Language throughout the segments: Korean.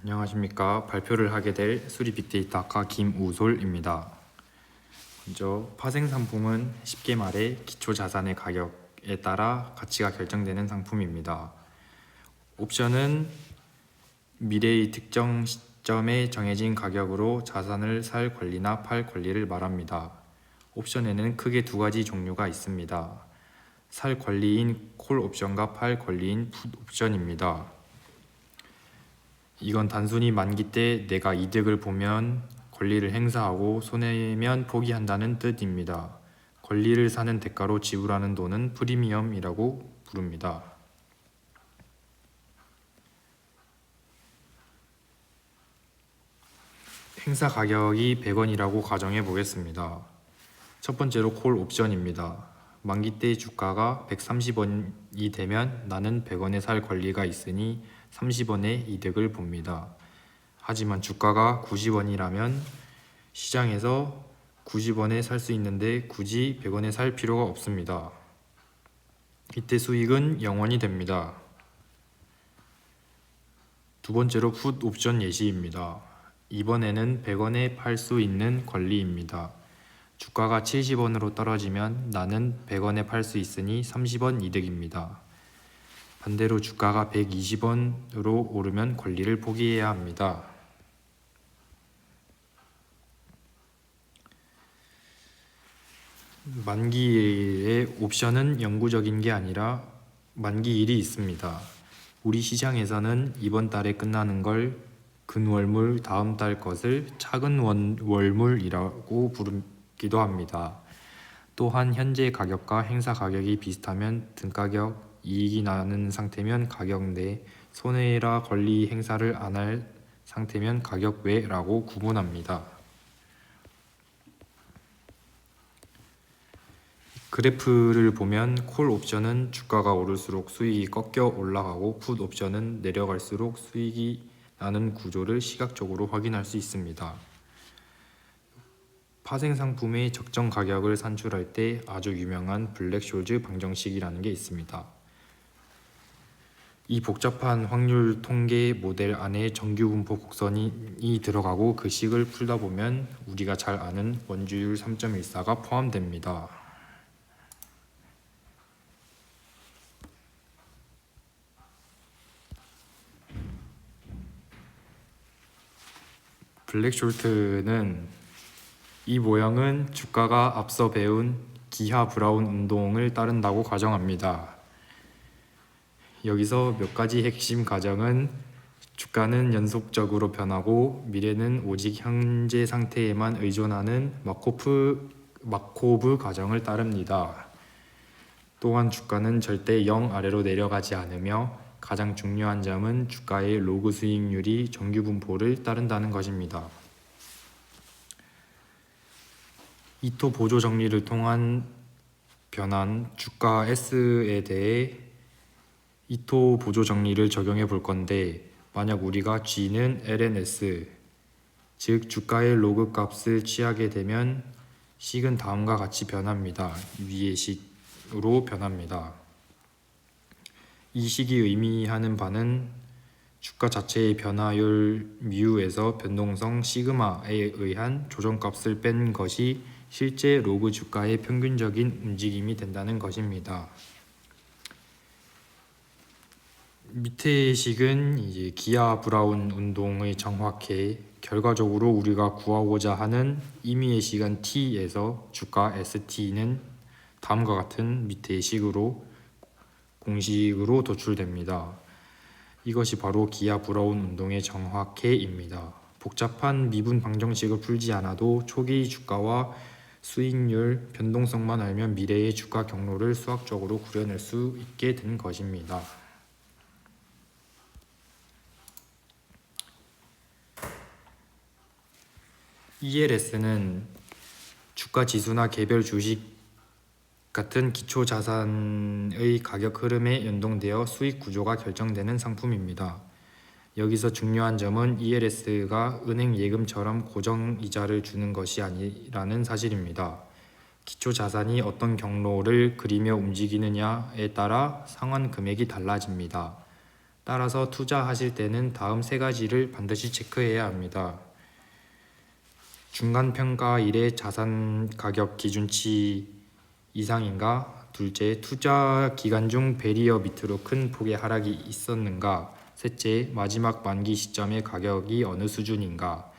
안녕하십니까. 발표를 하게 될 수리 빅데이터 학과 김우솔입니다. 먼저 파생 상품은 쉽게 말해 기초 자산의 가격에 따라 가치가 결정되는 상품입니다. 옵션은 미래의 특정 시점에 정해진 가격으로 자산을 살 권리나 팔 권리를 말합니다. 옵션에는 크게 두 가지 종류가 있습니다. 살 권리인 콜 옵션과 팔 권리인 풋 옵션입니다. 이건 단순히 만기 때 내가 이득을 보면 권리를 행사하고 손해면 포기한다는 뜻입니다. 권리를 사는 대가로 지불하는 돈은 프리미엄이라고 부릅니다. 행사 가격이 100원이라고 가정해 보겠습니다. 첫 번째로 콜 옵션입니다. 만기 때 주가가 130원이 되면 나는 100원에 살 권리가 있으니 30원의 이득을 봅니다. 하지만 주가가 90원이라면 시장에서 90원에 살 수 있는데 굳이 100원에 살 필요가 없습니다. 이때 수익은 0원이 됩니다. 두 번째로 풋 옵션 예시입니다. 이번에는 100원에 팔 수 있는 권리입니다. 주가가 70원으로 떨어지면 나는 100원에 팔 수 있으니 30원 이득입니다. 반대로 주가가 120원으로 오르면 권리를 포기해야 합니다. 만기의 옵션은 영구적인 게 아니라 만기일이 있습니다. 우리 시장에서는 이번 달에 끝나는 걸 근월물, 다음 달 것을 차근월물이라고 부르기도 합니다. 또한 현재 가격과 행사 가격이 비슷하면 등가격, 이익이 나는 상태면 가격 내, 손해라 권리 행사를 안 할 상태면 가격 외라고 구분합니다. 그래프를 보면 콜 옵션은 주가가 오를수록 수익이 꺾여 올라가고 풋 옵션은 내려갈수록 수익이 나는 구조를 시각적으로 확인할 수 있습니다. 파생 상품의 적정 가격을 산출할 때 아주 유명한 블랙쇼즈 방정식이라는 게 있습니다. 이 복잡한 확률 통계 모델 안에 정규 분포 곡선이 들어가고 그 식을 풀다 보면 우리가 잘 아는 원주율 3.14가 포함됩니다. 블랙쇼트는 이 모형은 주가가 앞서 배운 기하 브라운 운동을 따른다고 가정합니다. 여기서 몇 가지 핵심 가정은 주가는 연속적으로 변하고 미래는 오직 현재 상태에만 의존하는 마코브 가정을 따릅니다. 또한 주가는 절대 0 아래로 내려가지 않으며 가장 중요한 점은 주가의 로그 수익률이 정규 분포를 따른다는 것입니다. 이토 보조 정리를 통한 변환 주가 S에 대해 이토 보조 정리를 적용해 볼 건데, 만약 우리가 G는 LNS, 즉 주가의 로그 값을 취하게 되면 식은 다음과 같이 변합니다. 위의 식으로 변합니다. 이 식이 의미하는 바는 주가 자체의 변화율 μ에서 변동성 시그마에 의한 조정값을 뺀 것이 실제 로그 주가의 평균적인 움직임이 된다는 것입니다. 밑의 식은 이제 기하 브라운 운동의 정확해 결과적으로 우리가 구하고자 하는 임의의 시간 t에서 주가 ST는 다음과 같은 밑의 식으로 공식으로 도출됩니다. 이것이 바로 기하 브라운 운동의 정확해입니다. 복잡한 미분 방정식을 풀지 않아도 초기 주가와 수익률 변동성만 알면 미래의 주가 경로를 수학적으로 그려낼 수 있게 된 것입니다. ELS는 주가 지수나 개별 주식 같은 기초 자산의 가격 흐름에 연동되어 수익 구조가 결정되는 상품입니다. 여기서 중요한 점은 ELS가 은행 예금처럼 고정 이자를 주는 것이 아니라는 사실입니다. 기초 자산이 어떤 경로를 그리며 움직이느냐에 따라 상환 금액이 달라집니다. 따라서 투자하실 때는 다음 세 가지를 반드시 체크해야 합니다. 중간평가일의 자산 가격 기준치 이상인가? 둘째, 투자 기간 중 베리어 밑으로 큰 폭의 하락이 있었는가? 셋째, 마지막 만기 시점의 가격이 어느 수준인가?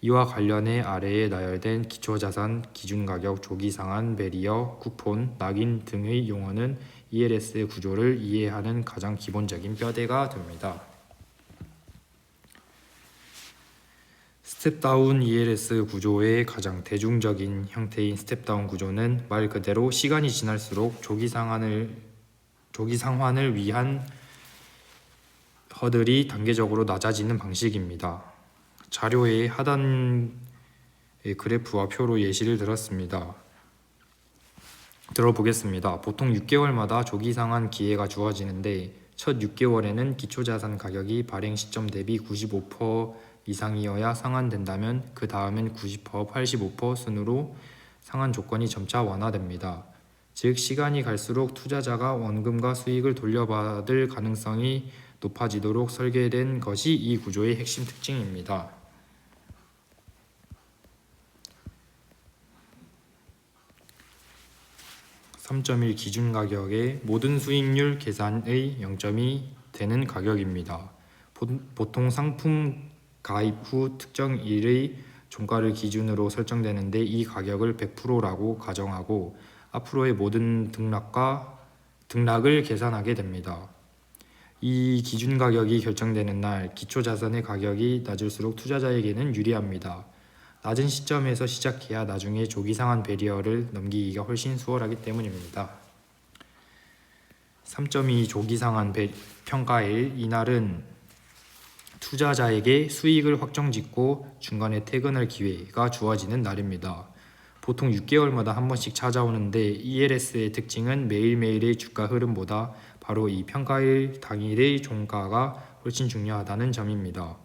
이와 관련해 아래에 나열된 기초자산, 기준가격, 조기상한, 베리어, 쿠폰, 낙인 등의 용어는 ELS의 구조를 이해하는 가장 기본적인 뼈대가 됩니다. 스텝다운 ELS 구조의 가장 대중적인 형태인 스텝다운 구조는 말 그대로 시간이 지날수록 조기 상환을 위한 허들이 단계적으로 낮아지는 방식입니다. 자료의 하단의 그래프와 표로 예시를 들어보겠습니다. 보통 6개월마다 조기 상환 기회가 주어지는데 첫 6개월에는 기초자산 가격이 발행 시점 대비 95% 이상이어야 상환된다면 그 다음엔 90%, 85% 순으로 상환 조건이 점차 완화됩니다. 즉 시간이 갈수록 투자자가 원금과 수익을 돌려받을 가능성이 높아지도록 설계된 것이 이 구조의 핵심 특징입니다. 3.1 기준 가격의 모든 수익률 계산의 0점이 되는 가격입니다. 보통 상품 가입 후 특정 일의 종가를 기준으로 설정되는데 이 가격을 100%라고 가정하고 앞으로의 모든 등락을 계산하게 됩니다. 이 기준 가격이 결정되는 날 기초자산의 가격이 낮을수록 투자자에게는 유리합니다. 낮은 시점에서 시작해야 나중에 조기상환 베리어를 넘기기가 훨씬 수월하기 때문입니다. 3.2 조기상환 평가일 이날은 투자자에게 수익을 확정짓고 중간에 퇴근할 기회가 주어지는 날입니다. 보통 6개월마다 한 번씩 찾아오는데 ELS의 특징은 매일매일의 주가 흐름보다 바로 이 평가일 당일의 종가가 훨씬 중요하다는 점입니다.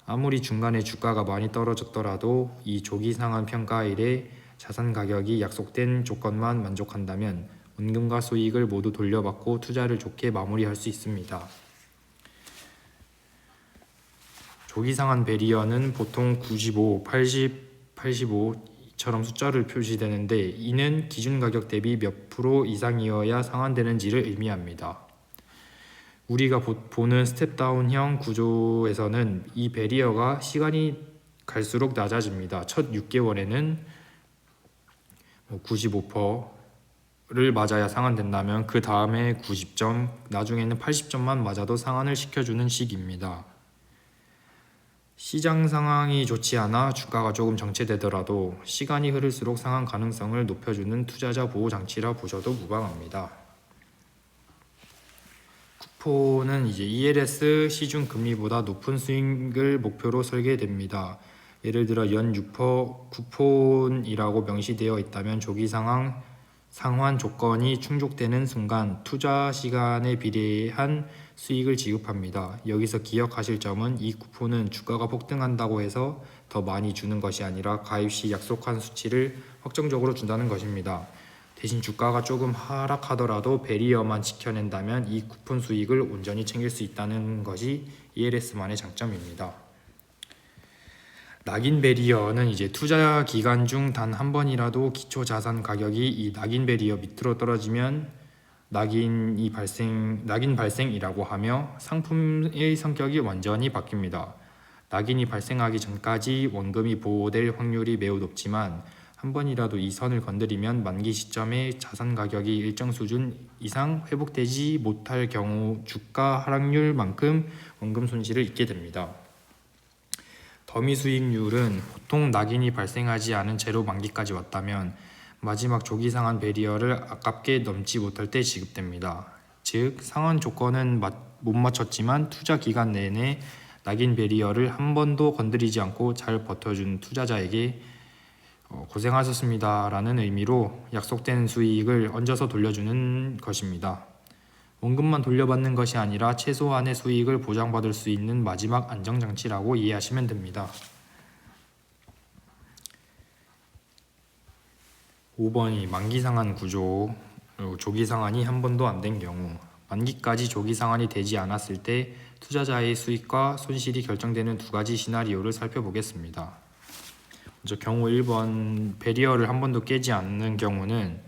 아무리 중간에 주가가 많이 떨어졌더라도 이 조기상환 평가일에 자산 가격이 약속된 조건만 만족한다면 원금과 수익을 모두 돌려받고 투자를 좋게 마무리할 수 있습니다. 조기상환 베리어는 보통 95, 80, 85처럼 숫자를 표시되는데 이는 기준가격 대비 몇 프로 이상이어야 상환되는지를 의미합니다. 우리가 보는 스텝다운형 구조에서는 이 베리어가 시간이 갈수록 낮아집니다. 첫 6개월에는 95%를 맞아야 상환된다면 그 다음에 90점, 나중에는 80점만 맞아도 상환을 시켜주는 식입니다. 시장 상황이 좋지 않아 주가가 조금 정체되더라도 시간이 흐를수록 상환 가능성을 높여주는 투자자 보호 장치라 보셔도 무방합니다. 쿠폰은 이제 ELS 시중 금리보다 높은 수익을 목표로 설계됩니다. 예를 들어 연 6% 쿠폰이라고 명시되어 있다면 조기 상환 조건이 충족되는 순간 투자 시간에 비례한 수익을 지급합니다. 여기서 기억하실 점은 이 쿠폰은 주가가 폭등한다고 해서 더 많이 주는 것이 아니라 가입 시 약속한 수치를 확정적으로 준다는 것입니다. 대신 주가가 조금 하락하더라도 베리어만 지켜낸다면 이 쿠폰 수익을 온전히 챙길 수 있다는 것이 ELS만의 장점입니다. 낙인 베리어는 이제 투자 기간 중 단 한 번이라도 기초 자산 가격이 이 낙인 베리어 밑으로 떨어지면 낙인 발생이라고 하며 상품의 성격이 완전히 바뀝니다. 낙인이 발생하기 전까지 원금이 보호될 확률이 매우 높지만 한 번이라도 이 선을 건드리면 만기 시점에 자산 가격이 일정 수준 이상 회복되지 못할 경우 주가 하락률만큼 원금 손실을 입게 됩니다. 더미 수익률은 보통 낙인이 발생하지 않은 채로 만기까지 왔다면 마지막 조기 상환 베리어를 아깝게 넘지 못할 때 지급됩니다. 즉 상환 조건은 못 맞췄지만 투자 기간 내내 낙인 베리어를 한 번도 건드리지 않고 잘 버텨준 투자자에게 고생하셨습니다 라는 의미로 약속된 수익을 얹어서 돌려주는 것입니다. 원금만 돌려받는 것이 아니라 최소한의 수익을 보장받을 수 있는 마지막 안정장치라고 이해하시면 됩니다. 5번이 만기상환 구조, 조기상환이 한 번도 안 된 경우 만기까지 조기 상환이 되지 않았을 때 투자자의 수익과 손실이 결정되는 두 가지 시나리오를 살펴보겠습니다. 먼저 경우 1번, 배리어를 한 번도 깨지 않는 경우는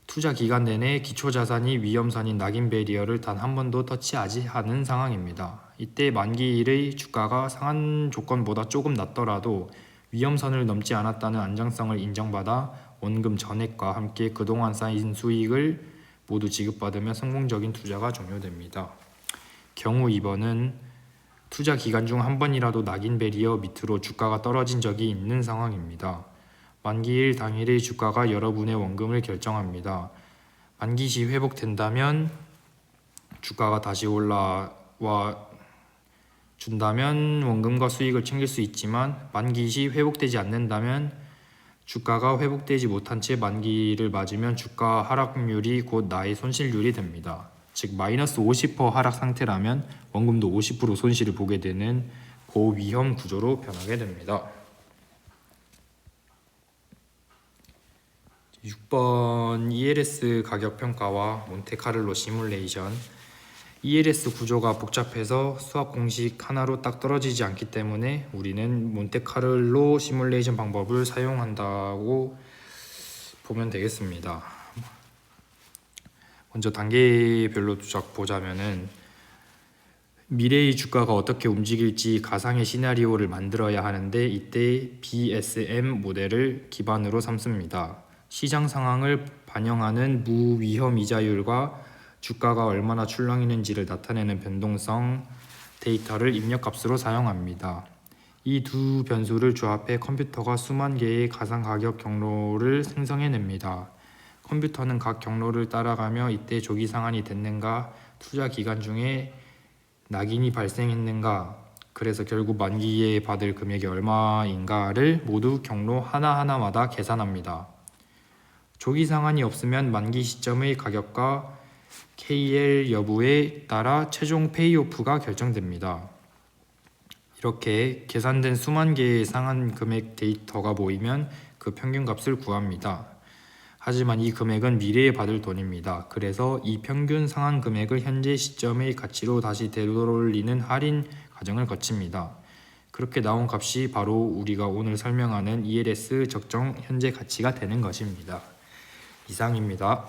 투자 기간 내내 기초자산이 위험선인 낙인 배리어를 단 한 번도 터치하지 않은 상황입니다. 이때 만기일의 주가가 상한 조건보다 조금 낮더라도 위험선을 넘지 않았다는 안정성을 인정받아 원금 전액과 함께 그동안 쌓인 수익을 모두 지급받으며 성공적인 투자가 종료됩니다. 경우 2번은 투자 기간 중 한 번이라도 낙인 배리어 밑으로 주가가 떨어진 적이 있는 상황입니다. 만기일 당일의 주가가 여러분의 원금을 결정합니다. 만기 시 회복된다면 주가가 다시 올라와 준다면 원금과 수익을 챙길 수 있지만 만기 시 회복되지 않는다면 주가가 회복되지 못한 채 만기를 맞으면 주가 하락률이 곧 나의 손실률이 됩니다. 즉 마이너스 50% 하락 상태라면 원금도 50% 손실을 보게 되는 고위험 구조로 변하게 됩니다. 6번 ELS 가격 평가와 몬테카를로 시뮬레이션. ELS 구조가 복잡해서 수학 공식 하나로 딱 떨어지지 않기 때문에 우리는 몬테카를로 시뮬레이션 방법을 사용한다고 보면 되겠습니다. 먼저 단계별로 쫙 보자면은 미래의 주가가 어떻게 움직일지 가상의 시나리오를 만들어야 하는데 이때 BSM 모델을 기반으로 삼습니다. 시장 상황을 반영하는 무위험 이자율과 주가가 얼마나 출렁이는지를 나타내는 변동성 데이터를 입력값으로 사용합니다. 이 두 변수를 조합해 컴퓨터가 수만 개의 가상 가격 경로를 생성해냅니다. 컴퓨터는 각 경로를 따라가며 이때 조기 상환이 됐는가, 투자 기간 중에 낙인이 발생했는가, 그래서 결국 만기에 받을 금액이 얼마인가를 모두 경로 하나하나마다 계산합니다. 조기 상환이 없으면 만기 시점의 가격과 KL 여부에 따라 최종 페이오프가 결정됩니다. 이렇게 계산된 수만 개의 상환 금액 데이터가 모이면 그 평균값을 구합니다. 하지만 이 금액은 미래에 받을 돈입니다. 그래서 이 평균 상환 금액을 현재 시점의 가치로 다시 되돌리는 할인 과정을 거칩니다. 그렇게 나온 값이 바로 우리가 오늘 설명하는 ELS 적정 현재 가치가 되는 것입니다. 이상입니다.